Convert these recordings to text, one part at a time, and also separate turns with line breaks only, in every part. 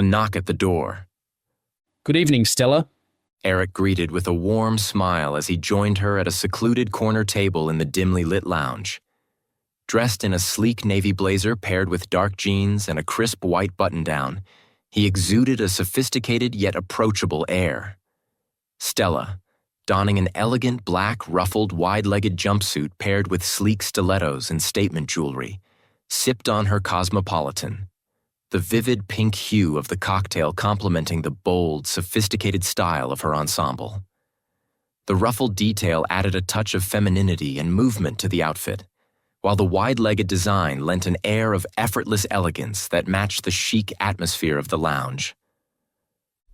knock at the door.
Good evening, Stella.
Eric greeted with a warm smile as he joined her at a secluded corner table in the dimly lit lounge. Dressed in a sleek navy blazer paired with dark jeans and a crisp white button-down, he exuded a sophisticated yet approachable air. Stella, donning an elegant black ruffled wide-legged jumpsuit paired with sleek stilettos and statement jewelry, sipped on her cosmopolitan, the vivid pink hue of the cocktail complementing the bold, sophisticated style of her ensemble. The ruffled detail added a touch of femininity and movement to the outfit, while the wide-legged design lent an air of effortless elegance that matched the chic atmosphere of the lounge.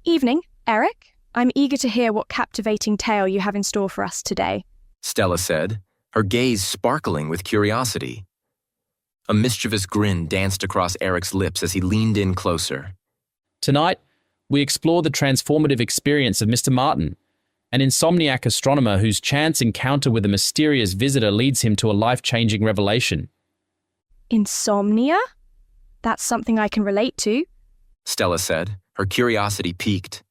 Evening, Eric. I'm eager to hear what captivating tale you have in store for us today,
Stella said, her gaze sparkling with curiosity. A mischievous grin danced across Eric's lips as he leaned in closer.
Tonight, we explore the transformative experience of Mr. Martin, an insomniac astronomer whose chance encounter with a mysterious visitor leads him to a life-changing revelation.
Insomnia? That's something I can relate to,
Stella said, her curiosity piqued.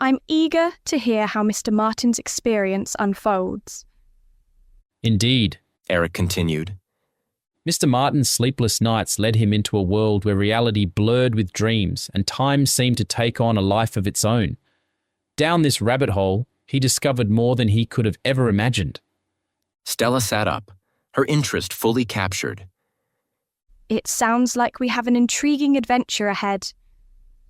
I'm eager to hear how Mr. Martin's experience unfolds.
Indeed,
Eric continued.
Mr. Martin's sleepless nights led him into a world where reality blurred with dreams and time seemed to take on a life of its own. Down this rabbit hole, he discovered more than he could have ever imagined.
Stella sat up, her interest fully captured.
It sounds like we have an intriguing adventure ahead.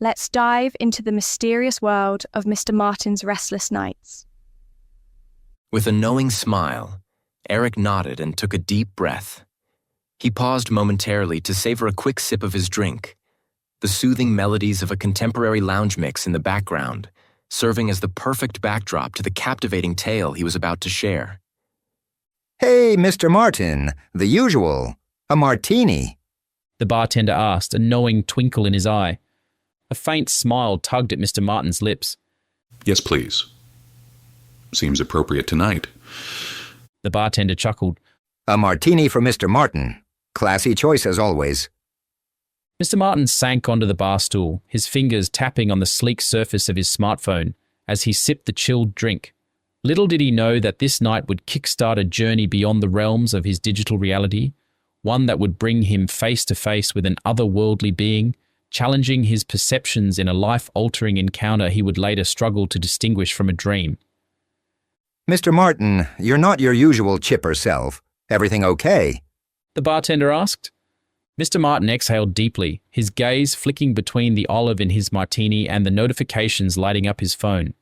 Let's dive into the mysterious world of Mr. Martin's restless nights.
With a knowing smile, Eric nodded and took a deep breath. He paused momentarily to savor a quick sip of his drink, the soothing melodies of a contemporary lounge mix in the background, serving as the perfect backdrop to the captivating tale he was about to share.
Hey, Mr. Martin, the usual. A martini.
The bartender asked, a knowing twinkle in his eye. A faint smile tugged at Mr. Martin's lips.
Yes, please. Seems appropriate tonight.
The bartender chuckled.
A martini for Mr. Martin. Classy choice as always.
Mr. Martin sank onto the bar stool, his fingers tapping on the sleek surface of his smartphone as he sipped the chilled drink. Little did he know that this night would kickstart a journey beyond the realms of his digital reality, one that would bring him face to face with an otherworldly being, challenging his perceptions in a life-altering encounter he would later struggle to distinguish from a dream.
Mr. Martin, you're not your usual chipper self. Everything okay?
The bartender asked. Mr. Martin exhaled deeply, his gaze flicking between the olive in his martini and the notifications lighting up his phone.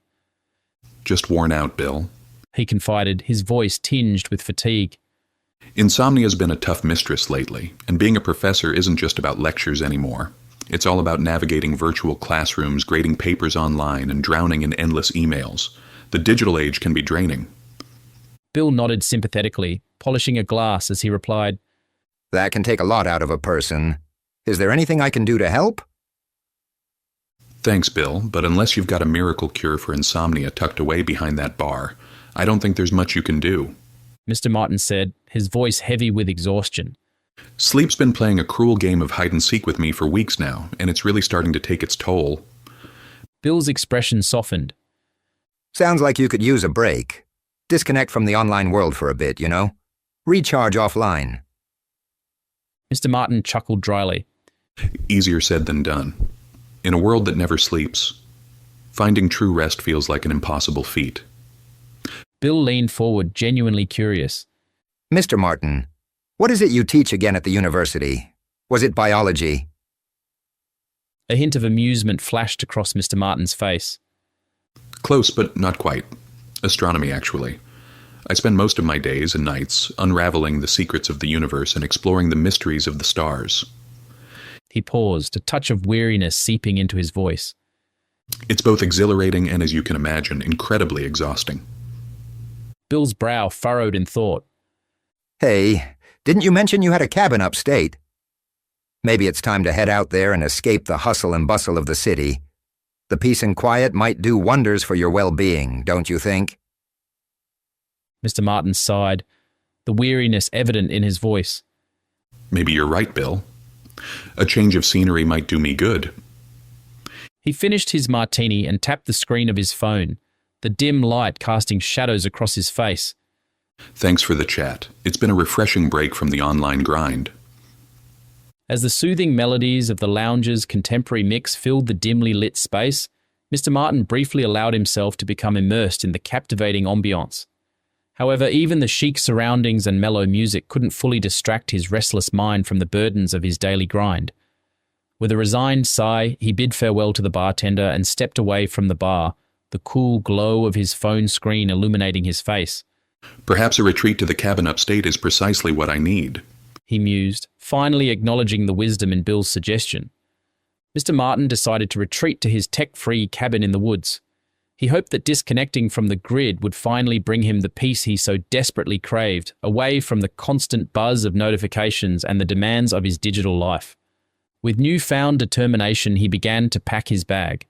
Just worn out, Bill,
he confided, his voice tinged with fatigue.
Insomnia's been a tough mistress lately, and being a professor isn't just about lectures anymore. It's all about navigating virtual classrooms, grading papers online, and drowning in endless emails. The digital age can be draining.
Bill nodded sympathetically, polishing a glass as he replied,
That can take a lot out of a person. Is there anything I can do to help?
Thanks, Bill, but unless you've got a miracle cure for insomnia tucked away behind that bar, I don't think there's much you can do.
Mr. Martin said, his voice heavy with exhaustion.
Sleep's been playing a cruel game of hide-and-seek with me for weeks now, and it's really starting to take its toll.
Bill's expression softened.
Sounds like you could use a break. Disconnect from the online world for a bit, you know? Recharge offline.
Mr. Martin chuckled dryly.
Easier said than done. In a world that never sleeps, finding true rest feels like an impossible feat.
Bill leaned forward, genuinely curious.
Mr. Martin, what is it you teach again at the university? Was it biology?
A hint of amusement flashed across Mr. Martin's face.
Close, but not quite. Astronomy, actually. I spend most of my days and nights unraveling the secrets of the universe and exploring the mysteries of the stars.
He paused, a touch of weariness seeping into his voice.
It's both exhilarating and, as you can imagine, incredibly exhausting.
Bill's brow furrowed in thought.
Hey, didn't you mention you had a cabin upstate? Maybe it's time to head out there and escape the hustle and bustle of the city. The peace and quiet might do wonders for your well-being, don't you think?
Mr. Martin sighed, the weariness evident in his voice.
Maybe you're right, Bill. A change of scenery might do me good.
He finished his martini and tapped the screen of his phone, the dim light casting shadows across his face.
Thanks for the chat. It's been a refreshing break from the online grind.
As the soothing melodies of the lounge's contemporary mix filled the dimly lit space, Mr. Martin briefly allowed himself to become immersed in the captivating ambiance. However, even the chic surroundings and mellow music couldn't fully distract his restless mind from the burdens of his daily grind. With a resigned sigh, he bid farewell to the bartender and stepped away from the bar, the cool glow of his phone screen illuminating his face.
Perhaps a retreat to the cabin upstate is precisely what I need,
he mused, finally acknowledging the wisdom in Bill's suggestion. Mr. Martin decided to retreat to his tech-free cabin in the woods. He hoped that disconnecting from the grid would finally bring him the peace he so desperately craved, away from the constant buzz of notifications and the demands of his digital life. With newfound determination, he began to pack his bag.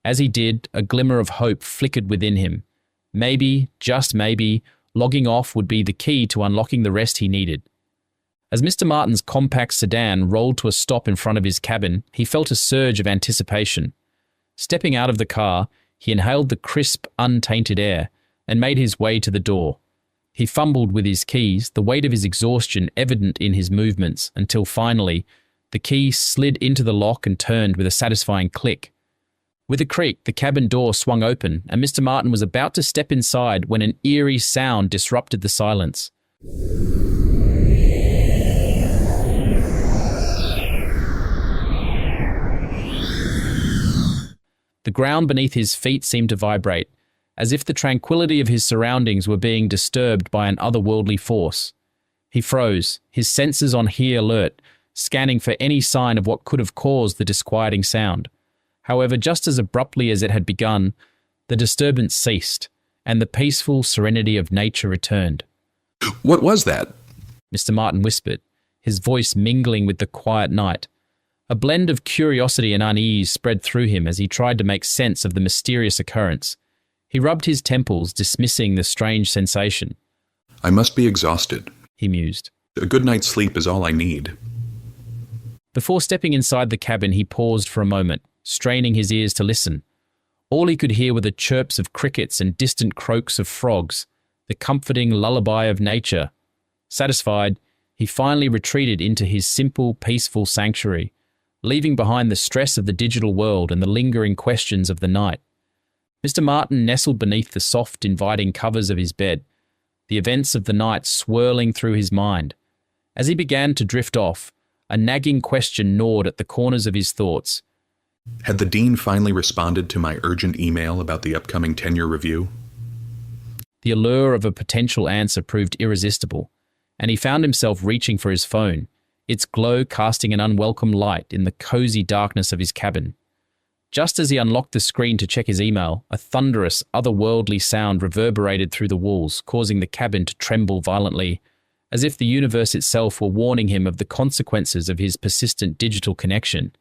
As he did, a glimmer of hope flickered within him. Maybe, just maybe, logging off would be the key to unlocking the rest he needed. As Mr. Martin's compact sedan rolled to a stop in front of his cabin, he felt a surge of anticipation. Stepping out of the car, he inhaled the crisp, untainted air and made his way to the door. He fumbled with his keys, the weight of his exhaustion evident in his movements, until finally, the key slid into the lock and turned with a satisfying click. With a creak, the cabin door swung open, and Mr. Martin was about to step inside when an eerie sound disrupted the silence. The ground beneath his feet seemed to vibrate, as if the tranquility of his surroundings were being disturbed by an otherworldly force. He froze, his senses on high alert, scanning for any sign of what could have caused the disquieting sound. However, just as abruptly as it had begun, the disturbance ceased, and the peaceful serenity of nature returned.
What was that?
Mr. Martin whispered, his voice mingling with the quiet night. A blend of curiosity and unease spread through him as he tried to make sense of the mysterious occurrence. He rubbed his temples, dismissing the strange sensation.
I must be exhausted,
he mused.
A good night's sleep is all I need.
Before stepping inside the cabin, he paused for a moment, straining his ears to listen. All he could hear were the chirps of crickets and distant croaks of frogs, the comforting lullaby of nature. Satisfied, he finally retreated into his simple, peaceful sanctuary, leaving behind the stress of the digital world and the lingering questions of the night. Mr. Martin nestled beneath the soft, inviting covers of his bed, the events of the night swirling through his mind. As he began to drift off, a nagging question gnawed at the corners of his thoughts.
Had the dean finally responded to my urgent email about the upcoming tenure review?
The allure of a potential answer proved irresistible, and he found himself reaching for his phone, its glow casting an unwelcome light in the cozy darkness of his cabin. Just as he unlocked the screen to check his email, a thunderous, otherworldly sound reverberated through the walls, causing the cabin to tremble violently, as if the universe itself were warning him of the consequences of his persistent digital connection.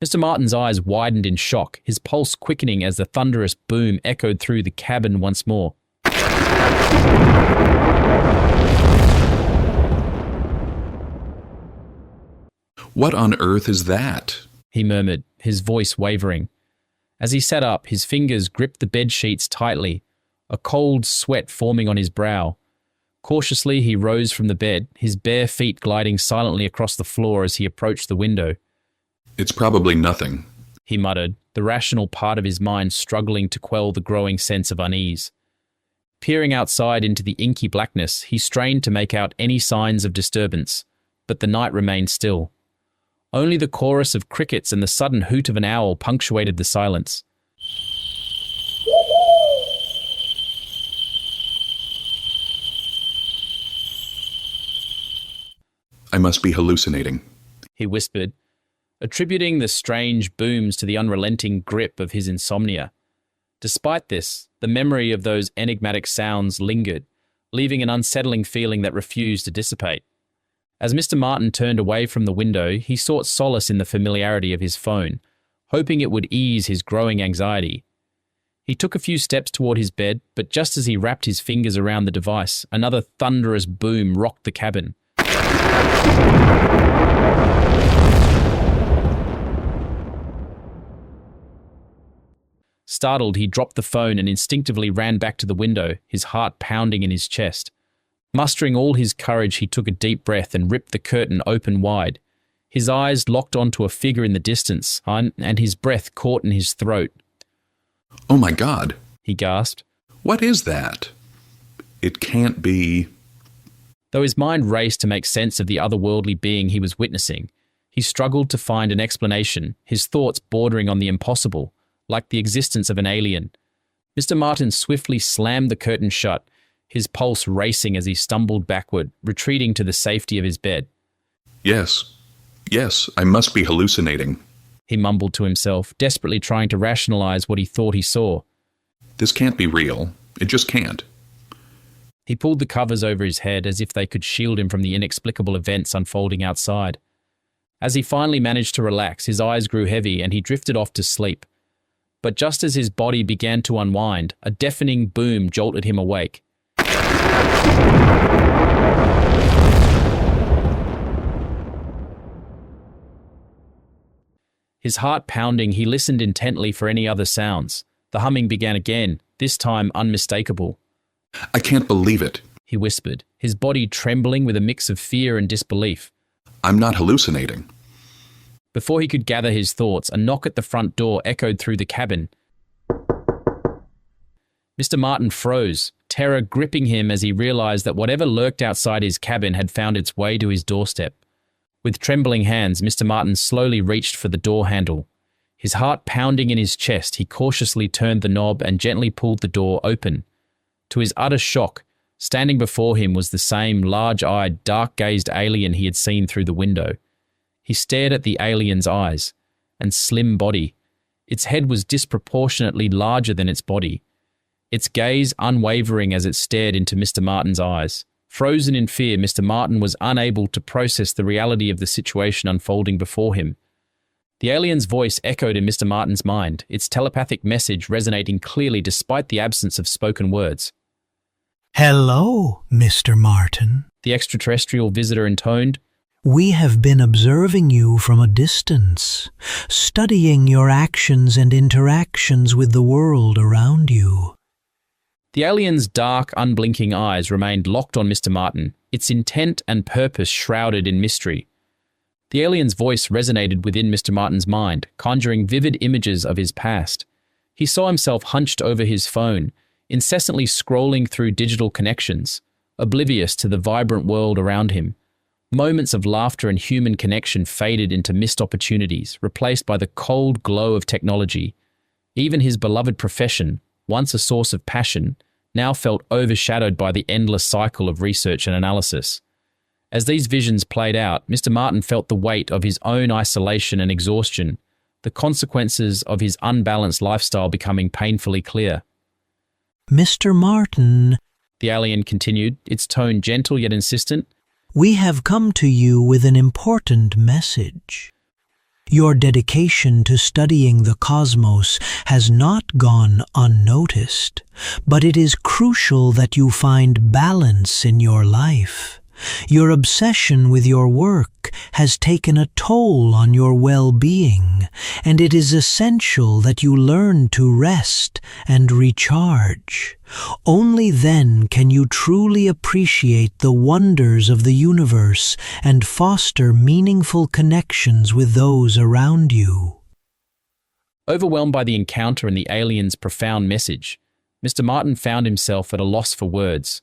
Mr. Martin's eyes widened in shock, his pulse quickening as the thunderous boom echoed through the cabin once more.
What on earth is that?
He murmured, his voice wavering. As he sat up, his fingers gripped the bed sheets tightly, a cold sweat forming on his brow. Cautiously, he rose from the bed, his bare feet gliding silently across the floor as he approached the window.
It's probably nothing,
he muttered, the rational part of his mind struggling to quell the growing sense of unease. Peering outside into the inky blackness, he strained to make out any signs of disturbance, but the night remained still. Only the chorus of crickets and the sudden hoot of an owl punctuated the silence.
I must be hallucinating,
he whispered, attributing the strange booms to the unrelenting grip of his insomnia. Despite this, the memory of those enigmatic sounds lingered, leaving an unsettling feeling that refused to dissipate. As Mr. Martin turned away from the window, he sought solace in the familiarity of his phone, hoping it would ease his growing anxiety. He took a few steps toward his bed, but just as he wrapped his fingers around the device, another thunderous boom rocked the cabin, Startled, he dropped the phone and instinctively ran back to the window, his heart pounding in his chest. Mustering all his courage, he took a deep breath and ripped the curtain open wide. His eyes locked onto a figure in the distance, and his breath caught in his throat.
"Oh my God,"
he gasped.
"What is that? It can't be..."
Though his mind raced to make sense of the otherworldly being he was witnessing, he struggled to find an explanation, his thoughts bordering on the impossible, like the existence of an alien. Mr. Martin swiftly slammed the curtain shut, his pulse racing as he stumbled backward, retreating to the safety of his bed.
Yes, I must be hallucinating,"
he mumbled to himself, desperately trying to rationalize what he thought he saw.
"This can't be real. It just can't."
He pulled the covers over his head as if they could shield him from the inexplicable events unfolding outside. As he finally managed to relax, his eyes grew heavy and he drifted off to sleep. But just as his body began to unwind, a deafening boom jolted him awake. His heart pounding, he listened intently for any other sounds. The humming began again, this time unmistakable.
"I can't believe it,"
he whispered, his body trembling with a mix of fear and disbelief.
"I'm not hallucinating."
Before he could gather his thoughts, a knock at the front door echoed through the cabin. Mr. Martin froze, terror gripping him as he realized that whatever lurked outside his cabin had found its way to his doorstep. With trembling hands, Mr. Martin slowly reached for the door handle. His heart pounding in his chest, he cautiously turned the knob and gently pulled the door open. To his utter shock, standing before him was the same large-eyed, dark-gazed alien he had seen through the window. He stared at the alien's eyes and slim body. Its head was disproportionately larger than its body, its gaze unwavering as it stared into Mr. Martin's eyes. Frozen in fear, Mr. Martin was unable to process the reality of the situation unfolding before him. The alien's voice echoed in Mr. Martin's mind, its telepathic message resonating clearly despite the absence of spoken words.
"Hello, Mr. Martin,"
the extraterrestrial visitor intoned.
"We have been observing you from a distance, studying your actions and interactions with the world around you."
The alien's dark, unblinking eyes remained locked on Mr. Martin, its intent and purpose shrouded in mystery. The alien's voice resonated within Mr. Martin's mind, conjuring vivid images of his past. He saw himself hunched over his phone, incessantly scrolling through digital connections, oblivious to the vibrant world around him. Moments of laughter and human connection faded into missed opportunities, replaced by the cold glow of technology. Even his beloved profession, once a source of passion, now felt overshadowed by the endless cycle of research and analysis. As these visions played out, Mr. Martin felt the weight of his own isolation and exhaustion, the consequences of his unbalanced lifestyle becoming painfully clear.
"Mr. Martin,"
the alien continued, its tone gentle yet insistent,
"we have come to you with an important message. Your dedication to studying the cosmos has not gone unnoticed, but it is crucial that you find balance in your life. Your obsession with your work has taken a toll on your well-being, and it is essential that you learn to rest and recharge. Only then can you truly appreciate the wonders of the universe and foster meaningful connections with those around you."
Overwhelmed by the encounter and the alien's profound message, Mr. Martin found himself at a loss for words.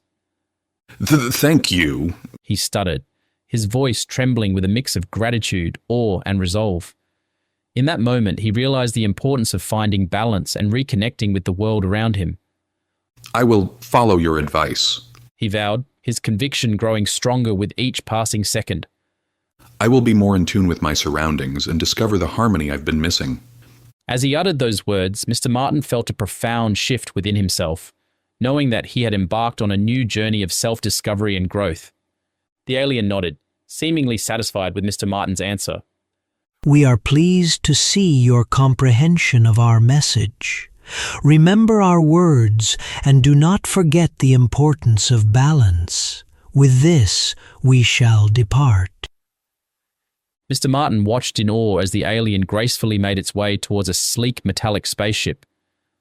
Thank you,"
he stuttered, his voice trembling with a mix of gratitude, awe, and resolve. In that moment, he realized the importance of finding balance and reconnecting with the world around him.
"I will follow your advice,"
he vowed, his conviction growing stronger with each passing second.
"I will be more in tune with my surroundings and discover the harmony I've been missing."
As he uttered those words, Mr. Martin felt a profound shift within himself, knowing that he had embarked on a new journey of self-discovery and growth. The alien nodded, seemingly satisfied with Mr. Martin's answer.
"We are pleased to see your comprehension of our message. Remember our words and do not forget the importance of balance. With this we shall depart.
Mr. Martin watched in awe as the alien gracefully made its way towards a sleek metallic spaceship.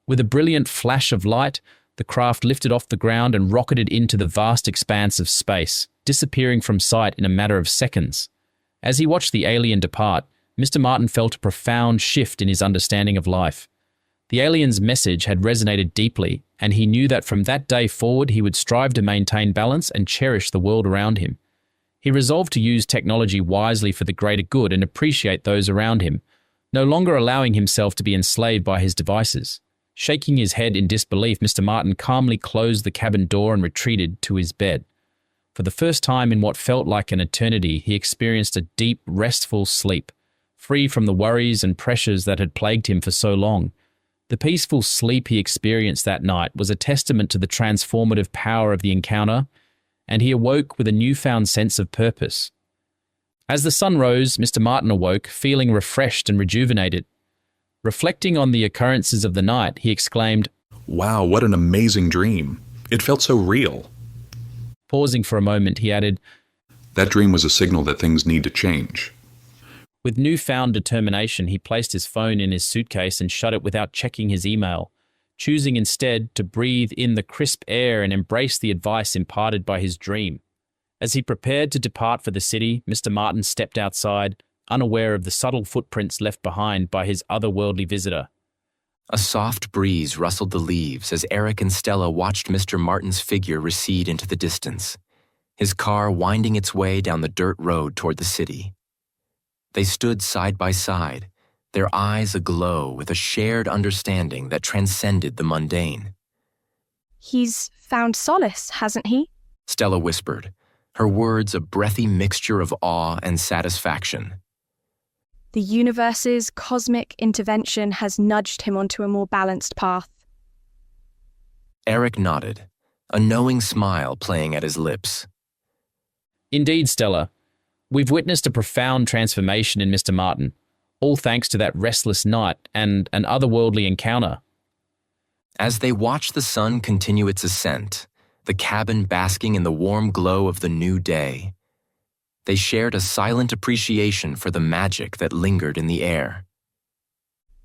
With a brilliant flash of light, the craft lifted off the ground and rocketed into the vast expanse of space, disappearing from sight in a matter of seconds. As he watched the alien depart, Mr. Martin felt a profound shift in his understanding of life. The alien's message had resonated deeply, and he knew that from that day forward he would strive to maintain balance and cherish the world around him. He resolved to use technology wisely for the greater good and appreciate those around him, no longer allowing himself to be enslaved by his devices. Shaking his head in disbelief, Mr. Martin calmly closed the cabin door and retreated to his bed. For the first time in what felt like an eternity, he experienced a deep, restful sleep, free from the worries and pressures that had plagued him for so long. The peaceful sleep he experienced that night was a testament to the transformative power of the encounter, and he awoke with a newfound sense of purpose. As the sun rose, Mr. Martin awoke, feeling refreshed and rejuvenated. Reflecting on the occurrences of the night, he exclaimed,
"Wow, what an amazing dream. It felt so real."
Pausing for a moment, he added,
"That dream was a signal that things need to change."
With newfound determination, he placed his phone in his suitcase and shut it without checking his email, choosing instead to breathe in the crisp air and embrace the advice imparted by his dream. As he prepared to depart for the city, Mr. Martin stepped outside, unaware of the subtle footprints left behind by his otherworldly visitor.
A soft breeze rustled the leaves as Eric and Stella watched Mr. Martin's figure recede into the distance, his car winding its way down the dirt road toward the city. They stood side by side, their eyes aglow with a shared understanding that transcended the mundane.
He's found solace, hasn't he?
Stella whispered, her words a breathy mixture of awe and satisfaction.
The universe's cosmic intervention has nudged him onto a more balanced path.
Eric nodded, a knowing smile playing at his lips.
Indeed, Stella. We've witnessed a profound transformation in Mr. Martin, all thanks to that restless night and an otherworldly encounter.
As they watched the sun continue its ascent, the cabin basking in the warm glow of the new day, they shared a silent appreciation for the magic that lingered in the air.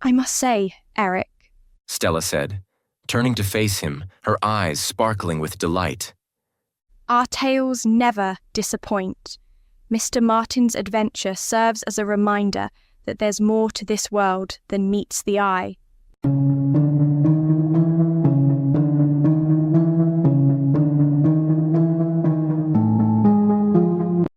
I must say, Eric,
Stella said, turning to face him, her eyes sparkling with delight.
Our tales never disappoint. Mr. Martin's adventure serves as a reminder that there's more to this world than meets the eye.